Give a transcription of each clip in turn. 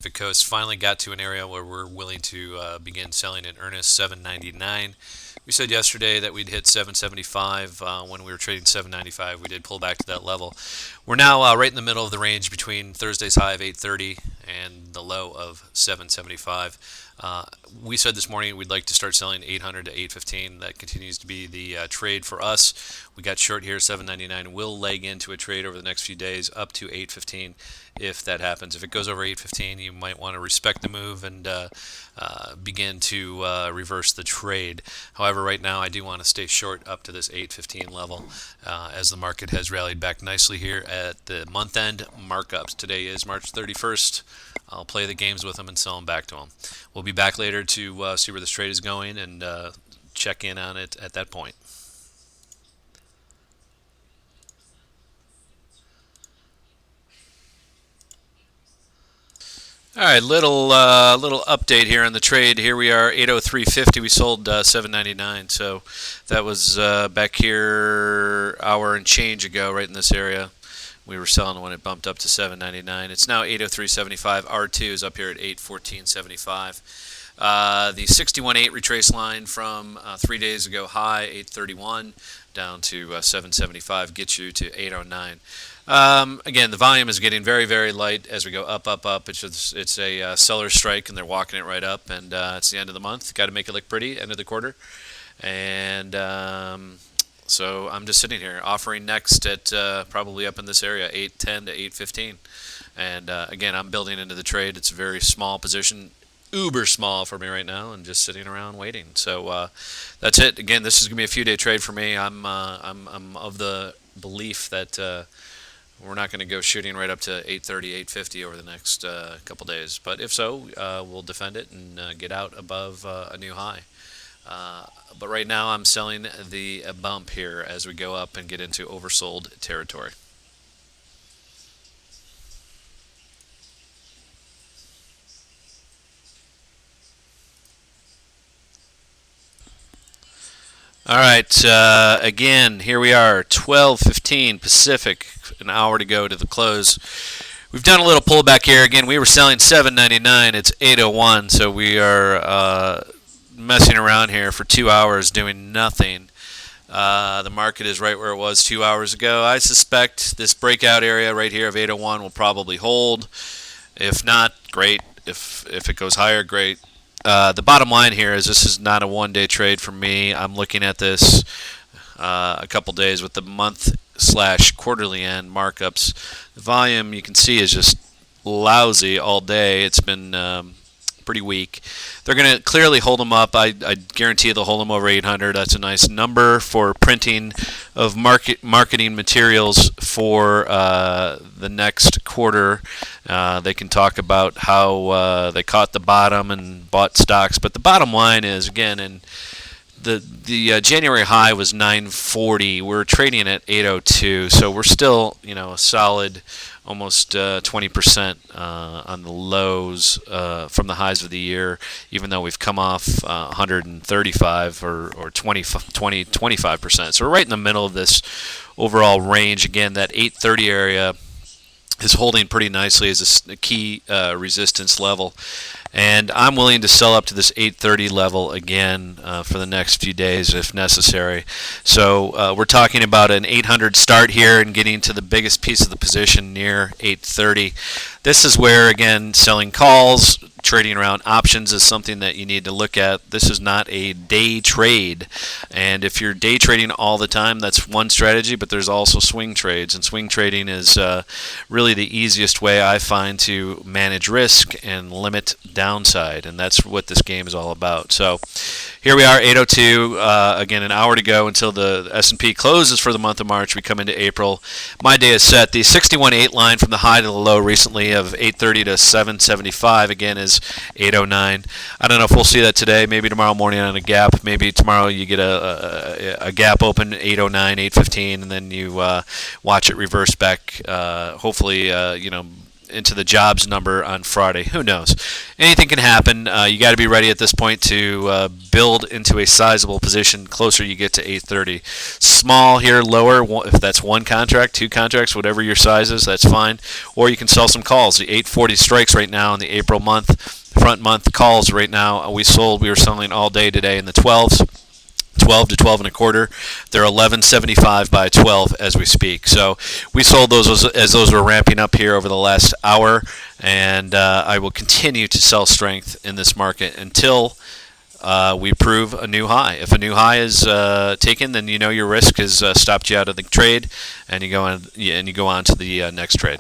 Pacific Coast finally got to an area where we're willing to begin selling in earnest. 799. We said yesterday that we'd hit 775 when we were trading 795. We did pull back to that level. We're now right in the middle of the range between Thursday's high of 830 and the low of 775. We said this morning we'd like to start selling 800 to 815. That continues to be the trade for us. We got short here, 799. We'll leg into a trade over the next few days up to 815 if that happens. If it goes over 815, you might want to respect the move and begin to reverse the trade. However, right now I do want to stay short up to this 815 level as the market has rallied back nicely here at the month-end markups. Today is March 31st. I'll play the games with them and sell them back to them. We'll be back later to see where this trade is going and check in on it at that point. All right, little update here on the trade. Here we are, 803.50. We sold 799, so that was back here hour and change ago, right in this area. We were selling when it bumped up to 799. It's now 803.75. R2 is up here at 814.75. The 61.8 retrace line from 3 days ago high, 831, down to 775, gets you to 809. Again, the volume is getting very, very light as we go up, up, up. It's a seller's strike, and they're walking it right up, and it's the end of the month. Got to make it look pretty, end of the quarter. And so I'm just sitting here offering next at probably up in this area, 810 to 815. And again, I'm building into the trade. It's a very small position, uber small for me right now, and just sitting around waiting. So that's it. Again, this is gonna be a few day trade for me. I'm of the belief that we're not going to go shooting right up to 830, 850 over the next couple days. But if so, we'll defend it and get out above a new high. But right now, I'm selling the bump here as we go up and get into oversold territory. All right, again, here we are, 12:15 Pacific, an hour to go to the close. We've done a little pullback here. Again, we were selling 799. It's 801, so we are messing around here for 2 hours doing nothing. The market is right where it was 2 hours ago. I suspect this breakout area right here of 801 will probably hold. If not, great. If it goes higher, great. The bottom line here is this is not a one-day trade for me. I'm looking at this a couple days with the month/quarterly end markups. The volume you can see is just lousy all day. It's been pretty weak. They're going to clearly hold them up. I guarantee they'll hold them over 800. That's a nice number for printing of marketing materials for the next quarter. They can talk about how they caught the bottom and bought stocks. But the bottom line is, again, and the January high was 940. We're trading at 802, so we're still a solid almost 20% on the lows from the highs of the year, even though we've come off 135 or 25%. So we're right in the middle of this overall range. Again, that 830 area is holding pretty nicely as a key resistance level. And I'm willing to sell up to this 830 level again for the next few days if necessary. So we're talking about an 800 start here and getting to the biggest piece of the position near 830. This is where, again, selling calls, trading around options is something that you need to look at. This is not a day trade. And if you're day trading all the time, that's one strategy, but there's also swing trades. And swing trading is really the easiest way I find to manage risk and limit downside. And that's what this game is all about. So here we are, 802. Again, an hour to go until the S&P closes for the month of March. We come into April. My day is set. The 61.8 line from the high to the low recently of 830 to 775 again is 809. I don't know if we'll see that today. Maybe tomorrow morning on a gap. Maybe tomorrow you get a gap open 809, 815, and then you watch it reverse back. Hopefully, into the jobs number on Friday. Who knows? Anything can happen. You got to be ready at this point to build into a sizable position closer you get to 8:30. Small here, lower, if that's one contract, two contracts, whatever your size is, that's fine. Or you can sell some calls. The 8:40 strikes right now in the April front month calls right now. We were selling all day today in the 12s. 12 to 12 and a quarter. They're 11.75 by 12 as we speak. So we sold those as those were ramping up here over the last hour, and I will continue to sell strength in this market until we prove a new high. If a new high is taken, then you know your risk has stopped you out of the trade, and you go on to the next trade.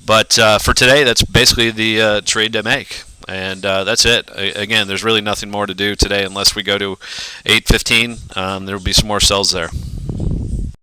But for today, that's basically the trade to make. And that's it. Again, there's really nothing more to do today unless we go to 8:15. There will be some more sells there.